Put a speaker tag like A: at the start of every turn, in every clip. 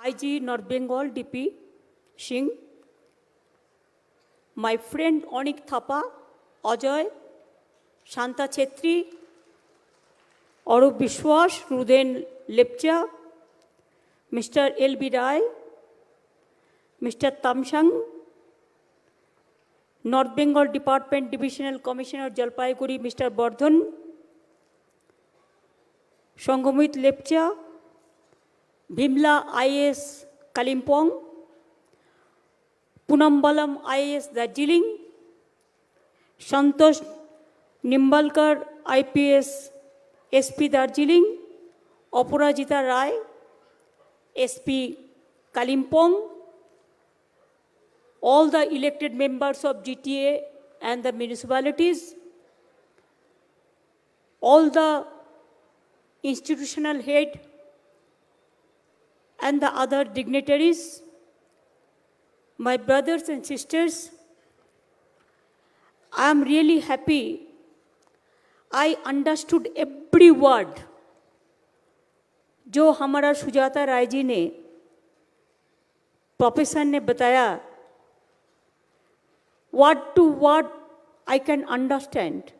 A: IG North Bengal DP Singh, my friend Onik Thapa, Ajoy, Shanta Chetri, Arup Bishwas, Ruden Lepcha, Mr. L.B. Rai, Mr. Tamshang, North Bengal Department Divisional Commissioner Jalpaiguri, Mr. Bardhan, Shangomit Lepcha, Bimla IAS Kalimpong, Punambalam IAS Darjeeling, Santosh Nimbalkar IPS SP Darjeeling, Aparajita Rai SP Kalimpong, all the elected members of GTA and the municipalities, all the institutional head and the other dignitaries, my brothers and sisters, I am really happy. I understood every word जो हमारा सुजाता राय जी ने professor ने बताया. Word to word I can understand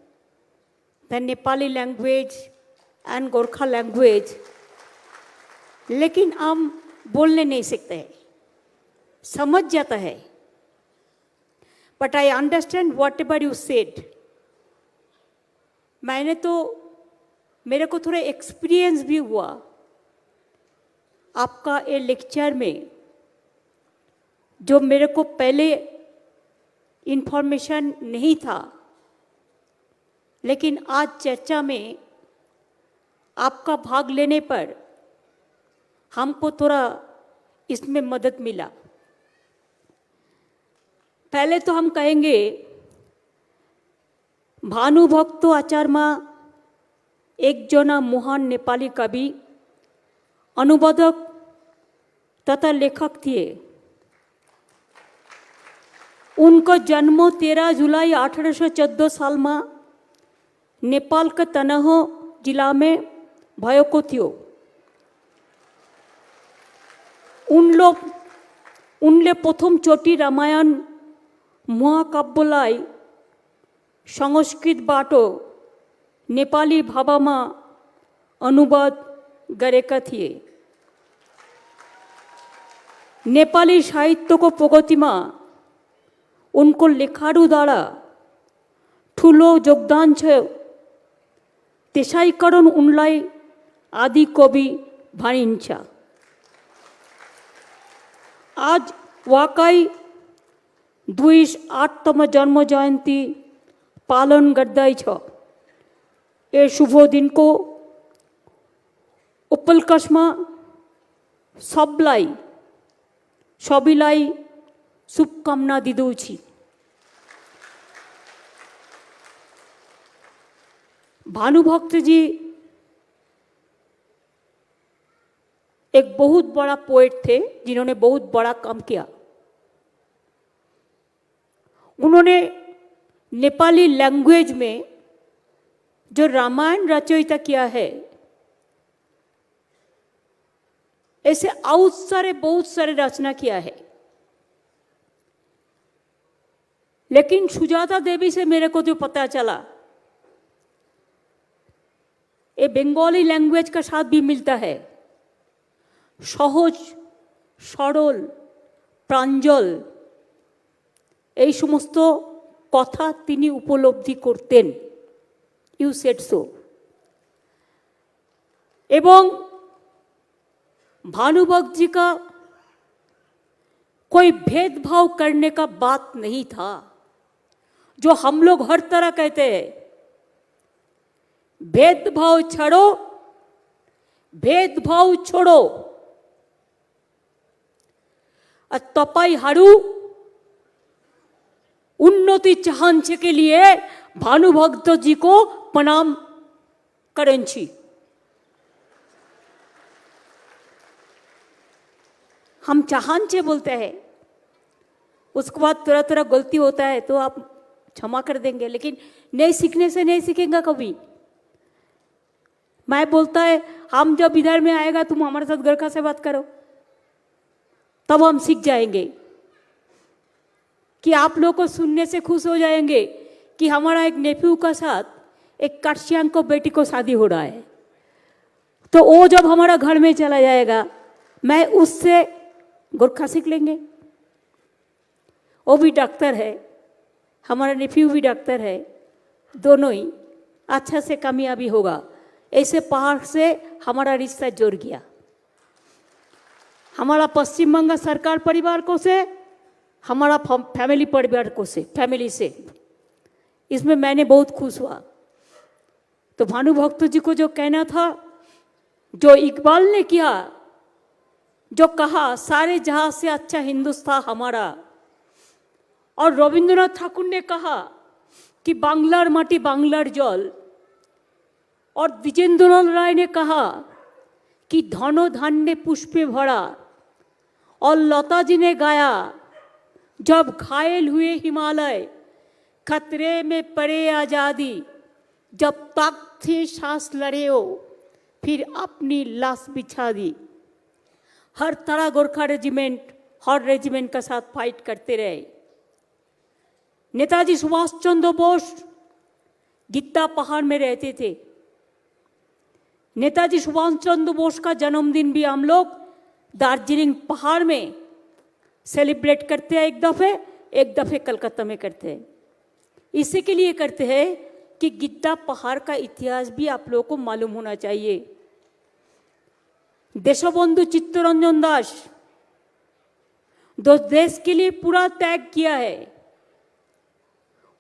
A: the Nepali language and Gorkha language, लेकिन हम बोलने नहीं सकते हैं, समझ जाता है. But I understand whatever you said. मैंने तो मेरे को थोड़ा एक्सपीरियंस भी हुआ आपका ये लेक्चर में, जो मेरे को पहले इन्फॉर्मेशन नहीं था, लेकिन आज चर्चा में आपका भाग लेने पर हमको थोड़ा इसमें मदद मिला. पहले तो हम कहेंगे भानुभक्त आचार्य एक जना महान नेपाली कवि, अनुवादक तथा लेखक थे. उनको जन्म 13 जुलाई 1814 साल में नेपाल का तनहुँ जिला में भएको थियो. उनले प्रथम चोटी रामायण महाकाव्यलाई संस्कृतबाट नेपाली भाषामा अनुवाद गरेका थिए. नेपाली साहित्यको प्रगतिमा उनको लेखाहरू द्वारा ठुलो योगदान छ. त्यसै कारण उनलाई आदि कवि भनिन्छ. आज वाकई 208तम जन्म जयन्ती पालन गर्दैछ. ए शुभ दिनको उपलक्ष्यमा सबैलाई शुभकामना दिँदैछु. भानुभक्त जी एक बहुत बड़ा पोएट थे जिन्होंने बहुत बड़ा काम किया. उन्होंने नेपाली लैंग्वेज में जो रामायण रचयिता किया है, ऐसे बहुत सारे रचना किया है. लेकिन सुजाता देवी से मेरे को जो पता चला, ये बंगाली लैंग्वेज का साथ भी मिलता है. सहज सरल प्रांजल এই সমস্ত কথা তিনি উপলব্ধি করতেন. You said so. এবং भानुभक्त जी का कोई भेदभाव करने का बात नहीं था, जो हम लोग हर तरह कहते हैं. भेदभाव छोड़ो, भेदभाव छोड़ो. तपाईहरू उन्नति चाहन्छ के लिए भानुभक्त जी को प्रणाम करेंछि. हम चाहन्छ बोलते हैं, उसके बाद थोड़ा गलती होता है तो आप क्षमा कर देंगे, लेकिन नहीं सीखने से नहीं सीखेंगे कभी. मैं बोलता है हम जब इधर में आएगा तुम हमारे साथ गोरखा से बात करो, तब हम सीख जाएंगे कि आप लोग को सुनने से खुश हो जाएंगे कि हमारा एक नेफ्यू का साथ एक काटशियांग को बेटी को शादी हो रहा है। तो वो जब हमारा घर में चला जाएगा, मैं उससे गोरखा सीख लेंगे। वो भी डॉक्टर है, हमारा नेफ्यू भी डॉक्टर है, दोनों ही अच्छा से कामयाबी होगा। ऐसे पहाड़ से हमारा रिश्ता जुड़ गया। हमारा पश्चिम बंगाल सरकार परिवार को से, हमारा फैमिली परिवार को से, फैमिली से, इसमें मैंने बहुत खुश हुआ। तो भानुभक्त जी को जो कहना था, जो इकबाल ने किया, जो कहा सारे जहां से अच्छा हिंदुस्तान हमारा, और रविंद्रनाथ ठाकुर ने कहा कि बांग्लार माटी बांग्लार जल, और द्विजेंद्रलाल राय ने कहा कि धनो धान्य पुष्पे भरा, और लता जी ने गाया जब घायल हुए हिमालय, खतरे में पड़े आज़ादी, जब तक थे सांस लड़े हो, फिर अपनी लाश बिछा दी। हर तरह गोरखा रेजिमेंट हर रेजिमेंट का साथ फाइट करते रहे। नेताजी सुभाष चंद्र बोस गिद्दा पहाड़ में रहते थे। नेताजी सुभाष चंद्र बोस का जन्मदिन भी हम लोग दार्जिलिंग पहाड़ में सेलिब्रेट करते हैं। एक दफे कलकत्ता में करते हैं। इसी के लिए करते हैं कि गिद्दा पहाड़ का इतिहास भी आप लोगों को मालूम होना चाहिए। देशबंधु चित्तरंजन दास जो देश के लिए पूरा त्याग किया है,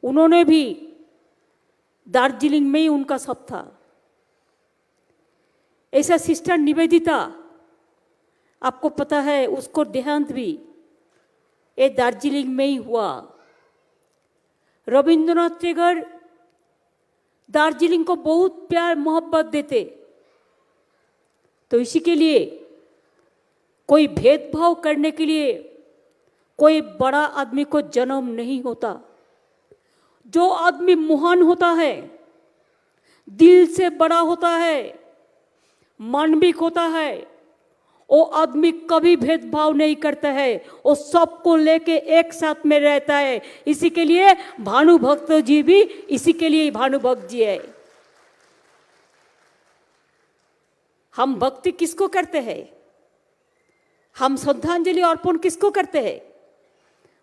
A: उन्होंने भी दार्जिलिंग में ही उनका सब था। ऐसा सिस्टर निवेदिता, आपको पता है, उसको देहांत भी ये दार्जिलिंग में ही हुआ। रविंद्रनाथ टैगोर दार्जिलिंग को बहुत प्यार मोहब्बत देते। तो इसी के लिए कोई भेदभाव करने के लिए कोई बड़ा आदमी को जन्म नहीं होता। जो आदमी महान होता है, दिल से बड़ा होता है, मानविक होता है, वो आदमी कभी भेदभाव नहीं करता है, वो सबको लेके एक साथ में रहता है। इसी के लिए भानुभक्त जी भी इसी के लिए भानुभक्त जी है। हम भक्ति किसको करते हैं? हम श्रद्धांजलि अर्पण किसको करते हैं?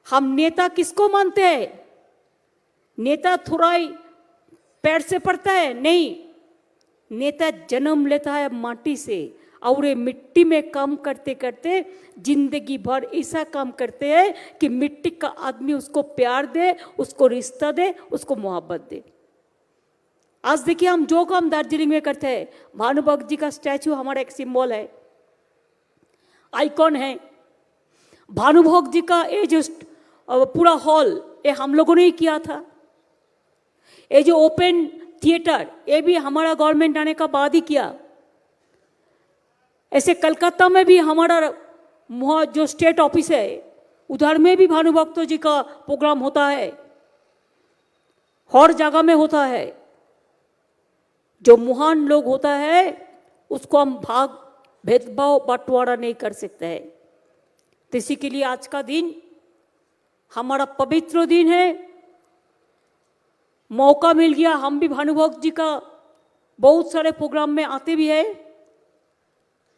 A: हम नेता किसको मानते हैं? नेता थोड़ा पैर से पड़ता है? नहीं, नेता जन्म लेता है माटी से, और ये मिट्टी में काम करते करते जिंदगी भर ऐसा काम करते हैं कि मिट्टी का आदमी उसको प्यार दे, उसको रिश्ता दे, उसको मोहब्बत दे। आज देखिए हम जो काम दार्जिलिंग में करते हैं, भानुभक्त जी का स्टैचू हमारा एक सिंबल है, आइकॉन है। भानुभक्त जी का ये जो पूरा हॉल, ये हम लोगों ने ही किया था। ये जो ओपन थिएटर, ये भी हमारा गवर्नमेंट आने का बाद ही किया। ऐसे कलकत्ता में भी हमारा जो स्टेट ऑफिस है, उधर में भी भानुभक्त जी का प्रोग्राम होता है, हर जगह में होता है। जो महान लोग होता है उसको हम भेदभाव बंटवारा नहीं कर सकते हैं। तो इसी के लिए आज का दिन हमारा पवित्र दिन है। मौका मिल गया, हम भी भानुभक्त जी का बहुत सारे प्रोग्राम में आते भी है,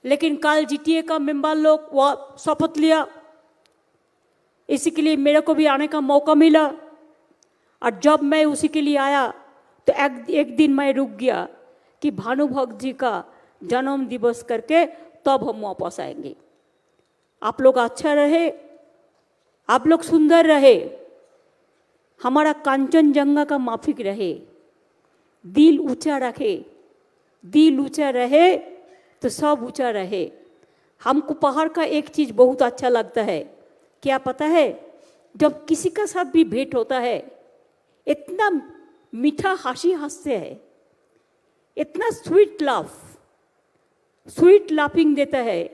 A: लेकिन कल जीटीए का मेंबर लोग वह शपथ लिया, इसी के लिए मेरे को भी आने का मौका मिला। और जब मैं उसी के लिए आया तो एक दिन मैं रुक गया कि भानुभक्त जी का जन्म दिवस करके तब हम वापस आएंगे। आप लोग अच्छा रहे, आप लोग सुंदर रहे, हमारा कांचनजंगा का माफिक रहे, दिल ऊंचा रखे। दिल ऊंचा रहे तो सब ऊंचा रहे। हमको पहाड़ का एक चीज़ बहुत अच्छा लगता है, क्या पता है? जब किसी का साथ भी भेंट होता है, इतना मीठा हंसी हंसते हैं, इतना स्वीट लाफिंग देता है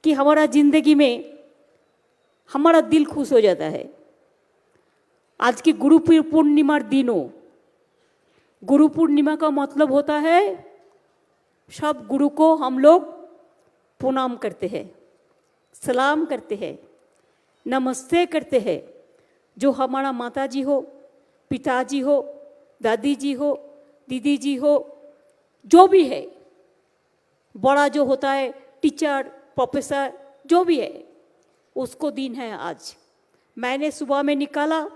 A: कि हमारा जिंदगी में हमारा दिल खुश हो जाता है। आज की गुरु पूर्णिमार दिनों, गुरु पूर्णिमा का मतलब होता है सब गुरु को हम लोग प्रणाम करते हैं। सलाम करते हैं, नमस्ते करते हैं। जो हमारा माताजी हो, पिताजी हो, दादी जी हो, दीदी जी हो, जो भी है, बड़ा जो होता है टीचर, प्रोफेसर, जो भी है, उसको दिन है आज। मैंने सुबह में निकाला,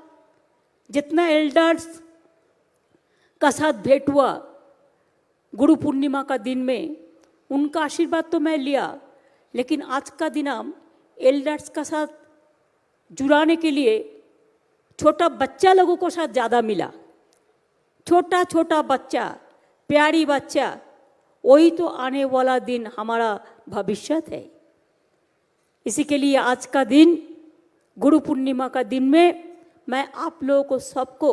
A: जितना एल्डर्स का साथ भेंट हुआ गुरु पूर्णिमा का दिन में, उनका आशीर्वाद तो मैं लिया, लेकिन आज का दिन हम एल्डर्स का साथ जुड़ाने के लिए छोटा बच्चा लोगों को साथ ज़्यादा मिला। छोटा छोटा बच्चा, प्यारी बच्चा, वही तो आने वाला दिन हमारा भविष्य है। इसी के लिए आज का दिन, गुरु पूर्णिमा का दिन में मैं आप लोगों को सबको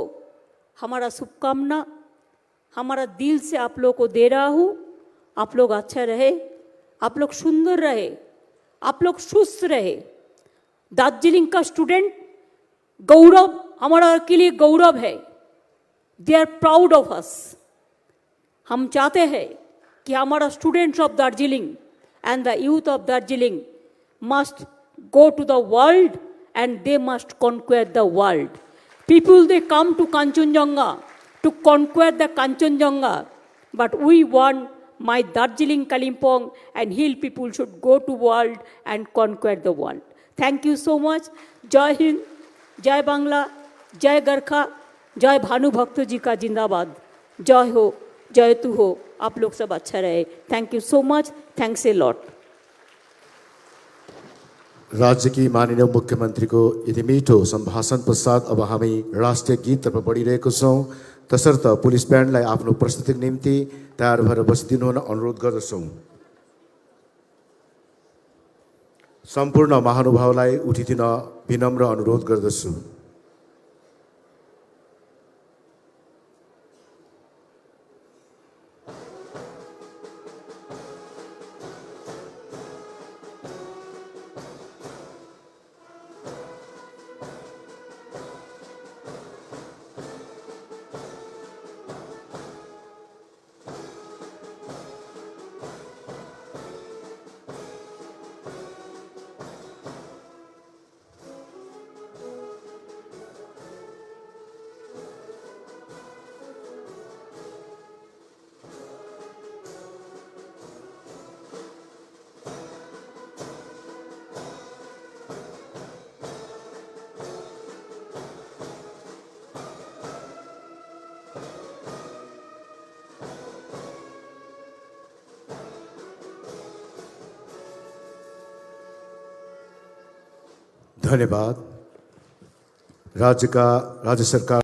A: हमारा शुभकामना हमारा दिल से आप लोगों को दे रहा हूँ। आप लोग अच्छा रहे, आप लोग सुंदर रहे, आप लोग सुस्त रहे। दार्जिलिंग का स्टूडेंट गौरव हमारा के लिए गौरव है। They are proud of us. हम चाहते हैं कि हमारा students of Darjeeling and the youth of Darjeeling must go to the world and they must conquer the world. People, they come to Kanchenjunga to conquer the Kanchenjunga, but we want my Darjeeling, Kalimpong and hill people should go to world and conquer the world. Thank you so much. Jai Hind, Jai Bangla, Jai Garkha, Jai Bhanu भक्त जी का जिंदाबाद। जय हो, जय तू हो। आप लोग सब अच्छा रहे। Thank you so much. Thanks a lot.
B: राज्य की माननीय मुख्यमन्त्रीको यति मिठो सम्भाषण पश्चात अब हामी राष्ट्रिय गीततर्फ बढिरहेको छौँ। तसर्थ पुलिस ब्यान्डलाई आफ्नो प्रस्तुतिको निम्ति तयार भएर बसिदिनु हुन अनुरोध गर्दछौँ। सम्पूर्ण महानुभावलाई उठिदिन विनम्र अनुरोध गर्दछु। धन्यवाद। राज्य सरकार